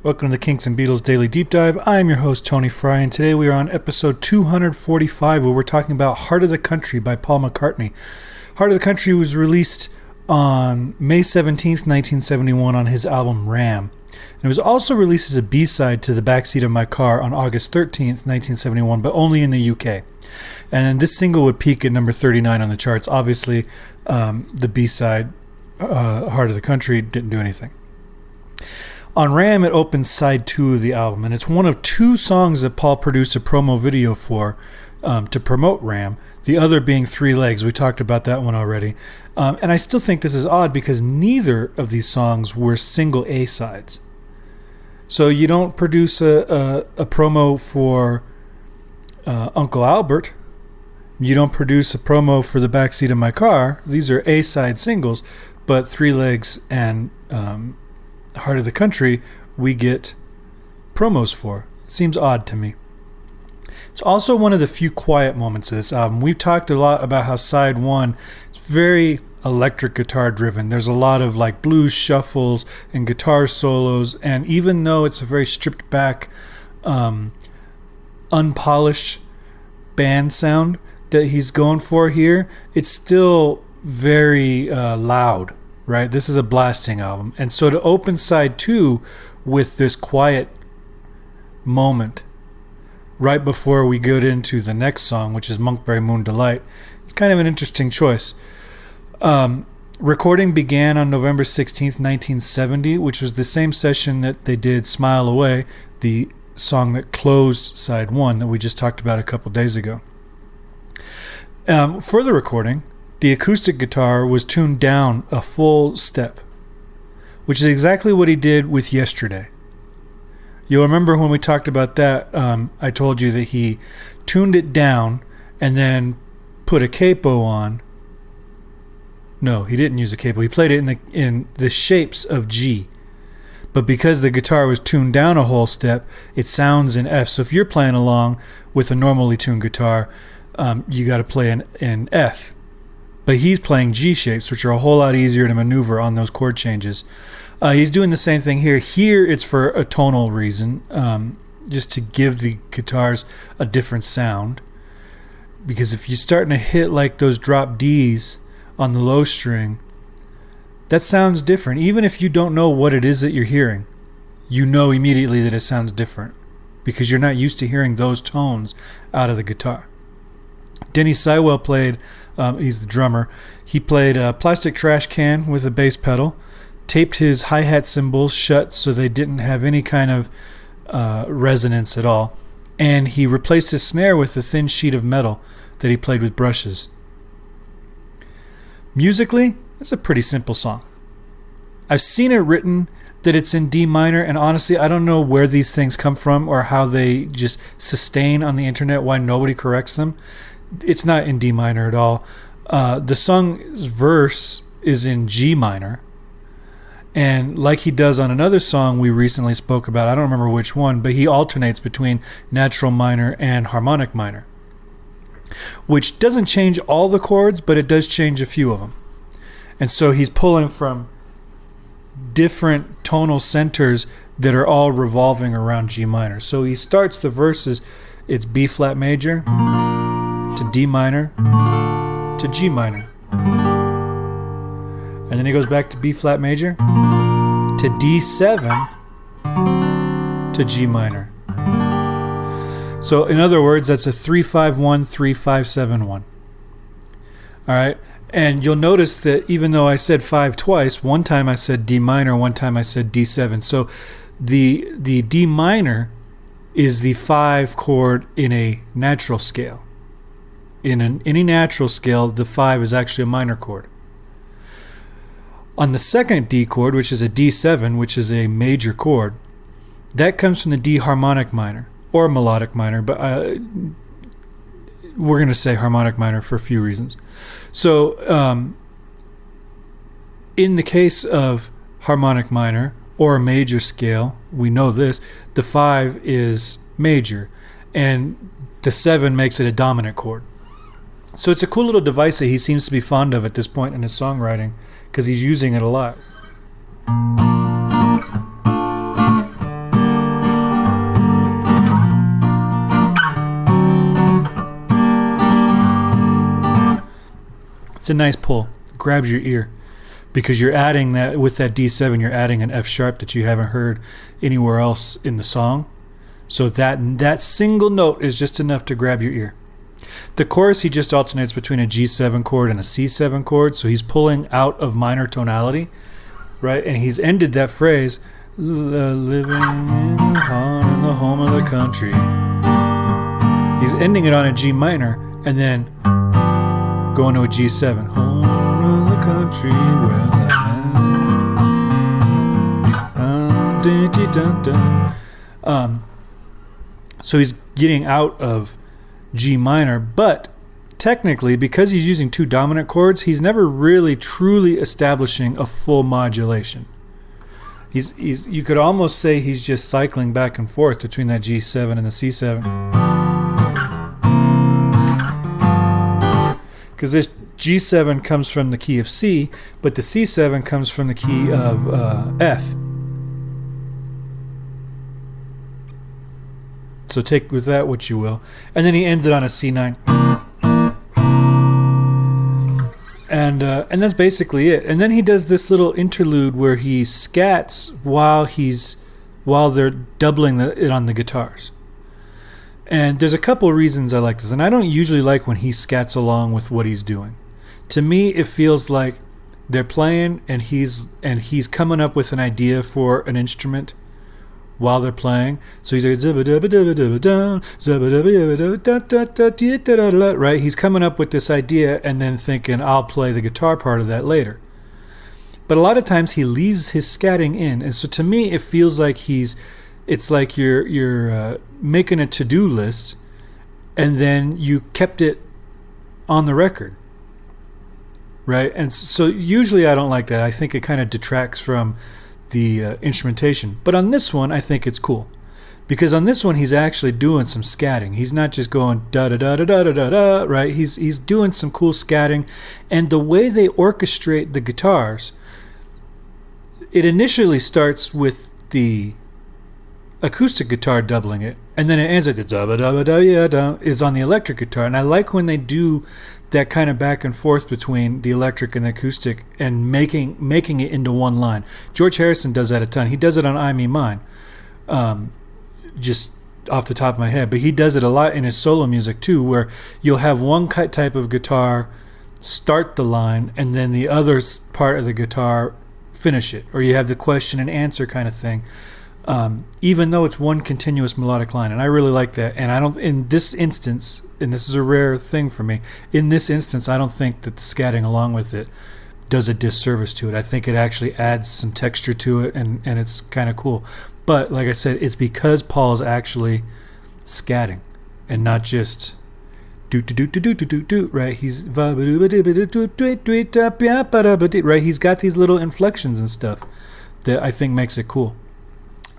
Welcome to the Kinks and Beatles Daily Deep Dive. I am your host, Tony Fry, and today we are on episode 245, where we're talking about Heart of the Country by Paul McCartney. Heart of the Country was released on May 17th, 1971 on his album Ram. And it was also released as a B-side to The Backseat of My Car on August 13th, 1971, but only in the UK. And this single would peak at number 39 on the charts. Obviously, the B-side, Heart of the Country, didn't do anything. On Ram, it opens side 2 of the album, and it's one of 2 songs that Paul produced a promo video for to promote Ram, the other being Three Legs. We talked about that one already. And I still think this is odd because neither of these songs were single A-sides. So you don't produce a promo for Uncle Albert. You don't produce a promo for The Backseat of My Car. These are A-side singles, but Three Legs and Heart of the Country we get promos for. It seems odd to me. It's also one of the few quiet moments of this album. We've talked a lot about how side 1 is very electric guitar driven. There's a lot of like blues shuffles and guitar solos, and even though it's a very stripped back unpolished band sound that he's going for here, it's still very loud. Right, this is a blasting album, and so to open side 2 with this quiet moment right before we get into the next song, which is Monkberry Moon Delight, it's kind of an interesting choice. Recording began on November 16th, 1970, which was the same session that they did Smile Away, the song that closed side 1 that we just talked about a couple days ago. For the recording, the acoustic guitar was tuned down a full step, which is exactly what he did with Yesterday. You'll remember when we talked about that, I told you that he tuned it down and then put a capo on. No, he didn't use a capo. He played it in the shapes of G. But because the guitar was tuned down a whole step, it sounds in F. So if you're playing along with a normally tuned guitar, you got to play in F. But he's playing G shapes, which are a whole lot easier to maneuver on those chord changes. He's doing the same thing here. Here it's for a tonal reason, just to give the guitars a different sound. Because if you're starting to hit like those drop Ds on the low string, that sounds different. Even if you don't know what it is that you're hearing, you know immediately that it sounds different because you're not used to hearing those tones out of the guitar. Denny Seiwell played, he's the drummer, he played a plastic trash can with a bass pedal, taped his hi-hat cymbals shut so they didn't have any kind of resonance at all, and he replaced his snare with a thin sheet of metal that he played with brushes. Musically, it's a pretty simple song. I've seen it written that it's in D minor, and honestly, I don't know where these things come from or how they just sustain on the internet, why nobody corrects them. It's not in D minor at all. The song's verse is in G minor. And like he does on another song we recently spoke about, I don't remember which one, but he alternates between natural minor and harmonic minor, which doesn't change all the chords, but it does change a few of them. And so he's pulling from different tonal centers that are all revolving around G minor. So he starts the verses, it's B flat major to D minor to G minor. And then he goes back to B flat major to D7 to G minor. So in other words, that's a 3-5-1, 3-5-7-1. All right. And you'll notice that even though I said 5 twice, one time I said D minor, one time I said D7. So the D minor is the 5 chord in a natural scale. In any natural scale, the 5 is actually a minor chord. On the second D chord, which is a D7, which is a major chord, that comes from the D harmonic minor, or melodic minor, but we're going to say harmonic minor for a few reasons. So in the case of harmonic minor or a major scale, we know this, the 5 is major and the 7 makes it a dominant chord. So it's a cool little device that he seems to be fond of at this point in his songwriting because he's using it a lot. a nice pull. Grabs your ear. Because you're adding that, with that D7, you're adding an F sharp that you haven't heard anywhere else in the song. So that single note is just enough to grab your ear. The chorus, he just alternates between a G7 chord and a C7 chord, so he's pulling out of minor tonality, right? And he's ended that phrase, living in the home of the country. He's ending it on a G minor, and then going to a G7. Home of the country where so he's getting out of G minor, but technically, because he's using two dominant chords, he's never really truly establishing a full modulation. He's you could almost say he's just cycling back and forth between that G7 and the C7. Because this G7 comes from the key of C, but the C7 comes from the key of F. So take with that what you will. And then he ends it on a C9. And that's basically it. And then he does this little interlude where he scats while they're doubling it on the guitars. And there's a couple reasons I like this. And I don't usually like when he scats along with what he's doing. To me, it feels like they're playing and he's coming up with an idea for an instrument while they're playing. So he's like, right? He's coming up with this idea and then thinking, I'll play the guitar part of that later. But a lot of times he leaves his scatting in. And so to me, it feels like it's like you're making a to-do list and then you kept it on the record. Right? And so usually I don't like that. I think it kind of detracts from the instrumentation. But on this one, I think it's cool. Because on this one, he's actually doing some scatting. He's not just going da-da-da-da-da-da-da, right? He's doing some cool scatting. And the way they orchestrate the guitars, it initially starts with the acoustic guitar doubling it, and then it ends at the da-ba-da-ba-da-ya-da is on the electric guitar. And I like when they do that kind of back and forth between the electric and the acoustic and making it into one line. George Harrison does that a ton. He does it on I Me Mine, just off the top of my head. But he does it a lot in his solo music too, where you'll have one type of guitar start the line and then the other part of the guitar finish it. Or you have the question and answer kind of thing. Even though it's one continuous melodic line. And I really like that. And I don't, in this instance, and this is a rare thing for me, in this instance, I don't think that the scatting along with it does a disservice to it. I think it actually adds some texture to it, and it's kind of cool. But like I said, it's because Paul's actually scatting and not just do, right? He's right. He's got these little inflections and stuff that I think makes it cool.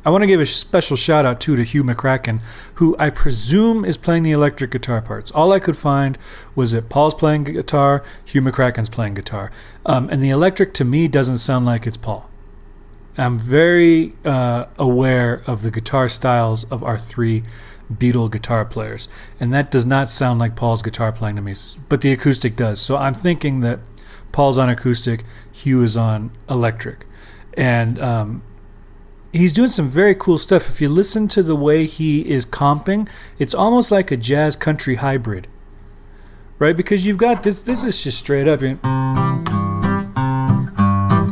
I want to give a special shout out to Hugh McCracken, who I presume is playing the electric guitar parts. All I could find was that Paul's playing guitar, Hugh McCracken's playing guitar. And the electric to me doesn't sound like it's Paul. I'm very aware of the guitar styles of our three Beatle guitar players. And that does not sound like Paul's guitar playing to me, but the acoustic does. So I'm thinking that Paul's on acoustic, Hugh is on electric. And he's doing some very cool stuff. If you listen to the way he is comping, it's almost like a jazz country hybrid, right? Because you've got this is just straight up,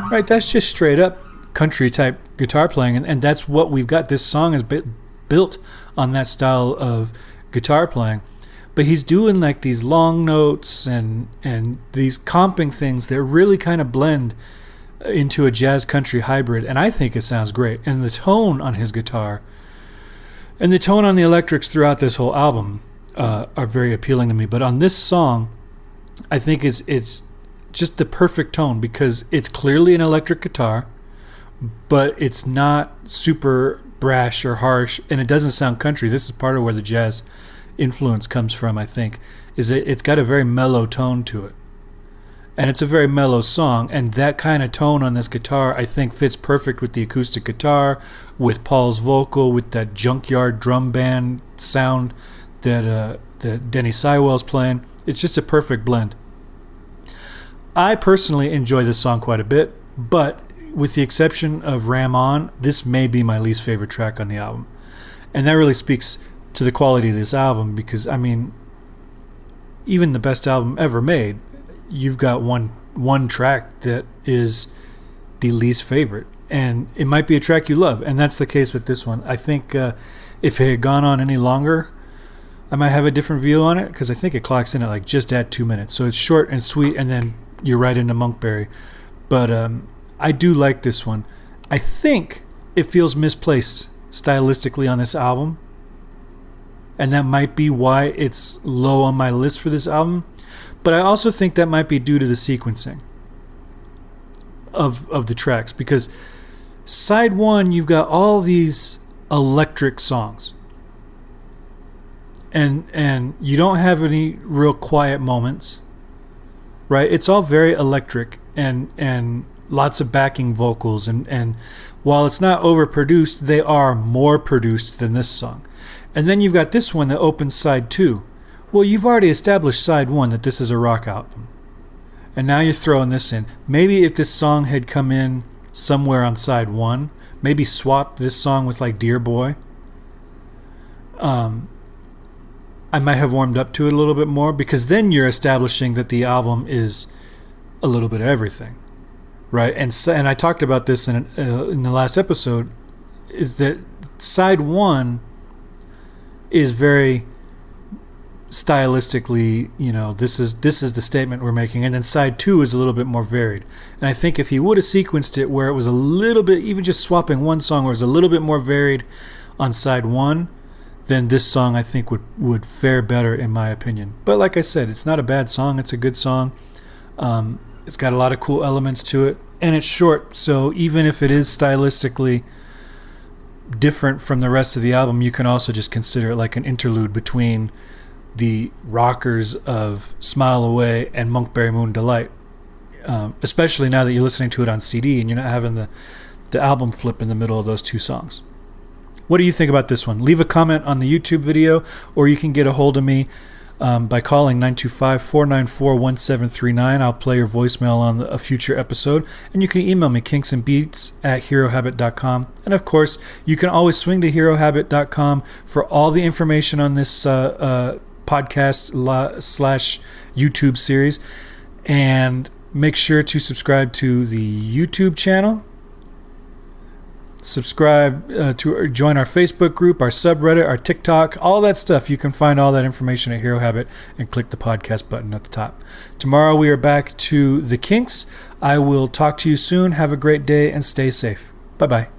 right? That's just straight up country type guitar playing, and that's what we've got. This song is built on that style of guitar playing, but he's doing like these long notes and these comping things that really kind of blend into a jazz country hybrid, and I think it sounds great. And the tone on his guitar and the tone on the electrics throughout this whole album are very appealing to me. But on this song, I think it's just the perfect tone because it's clearly an electric guitar, but it's not super brash or harsh, and it doesn't sound country. This is part of where the jazz influence comes from, I think, is it's got a very mellow tone to it. And it's a very mellow song, and that kind of tone on this guitar, I think, fits perfect with the acoustic guitar, with Paul's vocal, with that junkyard drum band sound that Denny Seiwell's playing. It's just a perfect blend. I personally enjoy this song quite a bit, but with the exception of Ram On, this may be my least favorite track on the album. And that really speaks to the quality of this album because, I mean, even the best album ever made, you've got one track that is the least favorite. And it might be a track you love, and that's the case with this one. I think if it had gone on any longer, I might have a different view on it because I think it clocks in at like just at 2 minutes. So it's short and sweet, and then you're right into Monkberry. But I do like this one. I think it feels misplaced stylistically on this album, and that might be why it's low on my list for this album. But I also think that might be due to the sequencing of the tracks, because side one, you've got all these electric songs, and you don't have any real quiet moments, right? It's all very electric and lots of backing vocals, and while it's not overproduced, they are more produced than this song. And then you've got this one that opens side two. Well, you've already established side one that this is a rock album, and now you're throwing this in. Maybe if this song had come in somewhere on side one, maybe swap this song with like Dear Boy, I might have warmed up to it a little bit more, because then you're establishing that the album is a little bit of everything, right? And I talked about this in the last episode, is that side one is very stylistically, this is the statement we're making, and then side two is a little bit more varied. And I think if he would have sequenced it where it was a little bit, even just swapping one song where it was a little bit more varied on side one, then this song I think would fare better, in my opinion. But like I said, it's not a bad song. It's a good song. It's got a lot of cool elements to it, and it's short, so even if it is stylistically different from the rest of the album, you can also just consider it like an interlude between the rockers of Smile Away and Monkberry Moon Delight, especially now that you're listening to it on CD and you're not having the album flip in the middle of those two songs. What do you think about this one? Leave a comment on the YouTube video, or you can get a hold of me by calling 925-494-1739. I'll play your voicemail on a future episode, and you can email me kinksandbeats@herohabit.com. And of course, you can always swing to herohabit.com for all the information on this podcast / YouTube series, and make sure to subscribe to the YouTube channel. Subscribe to join our Facebook group, our subreddit, our TikTok, all that stuff. You can find all that information at Hero Habit and click the podcast button at the top. Tomorrow we are back to the Kinks. I will talk to you soon. Have a great day and stay safe. Bye-bye.